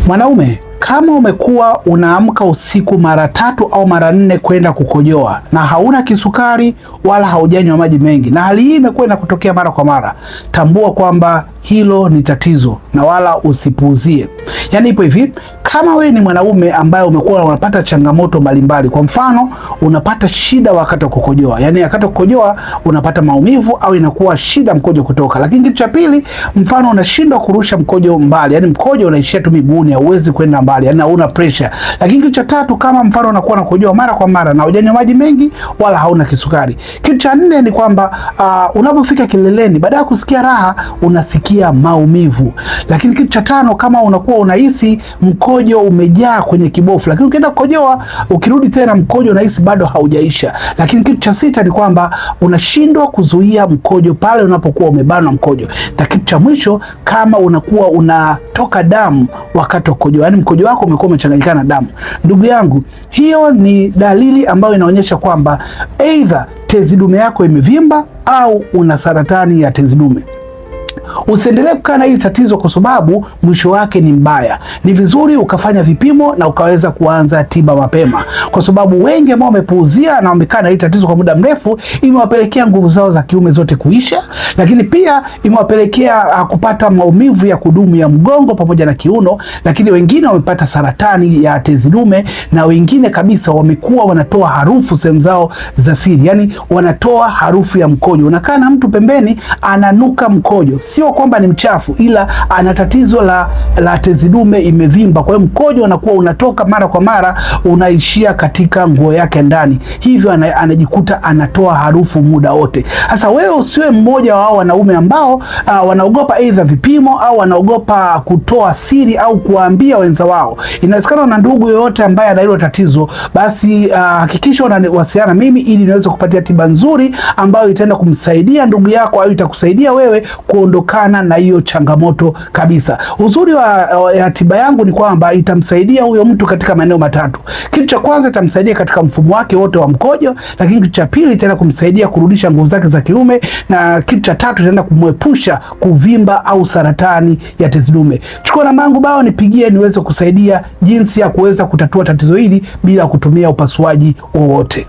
Mwanaume, kama umekuwa unaamka usiku mara 3 au mara 4 kwenda kukojoa na hauna kisukari wala haujanywa maji mengi, na hali hii imekuwa inakutokea mara kwa mara, tambua kwamba hilo ni tatizo na wala usipuuzie. Yaani ipo hivi, kama wewe ni mwanaume ambaye umekuwa unapata changamoto mbalimbali, kwa mfano unapata shida wakati wa kukojoa, yaani wakati wa kukojoa unapata maumivu au inakuwa shida mkojo kutoka. Lakini kitu cha pili, mfano unashindwa kurusha mkojo mbali, yaani mkojo unaishia tu miguuni, hauwezi kwenda mbali, yaani hauna pressure. Lakini kitu cha tatu, kama mfano unakuwa unakojoa mara kwa mara na hujanywa maji mengi wala hauna kisukari. Kitu cha nne ni kwamba unapofika kileleni, baada ya kusikia raha unasikia maumivu. Lakini kitu cha tano, kama unakuwa unahisi mkojo umejaa kwenye kibofu, lakini ukienda kukojoa ukirudi tena mkojo unahisi bado haujaisha. Lakini kitu cha sita ni kwamba unashindwa kuzuia mkojo pale unapokuwa umebanwa mkojo. Na kitu cha mwisho, kama unakuwa unatoka damu wakati wa kukojoa, yaani mkojo wako umekuwa umechanganyikana na damu. Ndugu yangu, hiyo ni dalili ambayo inaonyesha kwamba either tezi dume yako imevimba au una saratani ya tezi dume. Usiendelee kukaa na hili tatizo kwa sababu mwisho wake ni mbaya. Ni vizuri ukafanya vipimo na ukaweza kuanza tiba mapema, kwa sababu wengi ambao wamepuuzia na wamekaa na hili tatizo kwa muda mrefu, imewapelekea nguvu zao za kiume zote kuisha, lakini pia imewapelekea kupata maumivu ya kudumu ya mgongo pamoja na kiuno. Lakini wengine wamepata saratani ya tezi dume, na wengine kabisa wamekuwa wanatoa harufu sehemu zao za siri, yani wanatoa harufu ya mkojo. Unakaa na mtu pembeni ananuka mkojo, sio kwamba ni mchafu, ila ana tatizo la tezi dume imevimba. Kwa hiyo mkojo unakuwa unatoka mara kwa mara, unaishia katika nguo yake ndani, hivyo anajikuta anatoa harufu muda wote. Sasa wewe usiwe mmoja wa hao wanaume ambao wanaogopa aidha vipimo au wanaogopa kutoa siri au kuwaambia wenza wao. Inawezekana una ndugu yoyote ambaye ana hilo tatizo, basi hakikisha unawasiliana mimi ili niweze kupatia tiba nzuri ambayo itaenda kumsaidia ndugu yako au itakusaidia wewe kuondokana na hiyo changamoto kabisa. Uzuri wa tiba yangu ni kwamba itamsaidia huyo mtu katika maeneo matatu. Kitu cha kwanza, itamsaidia katika mfumo wake wote wa mkojo, lakini kitu cha pili itaenda kumsaidia kurudisha nguvu zake za kiume, na kitu cha tatu itaenda kumwepusha kuvimba au saratani ya tezi dume. Chukua namba yangu bao, nipigie niweze kusaidia jinsi ya kuweza kutatua tatizo hili bila kutumia upasuaji wowote.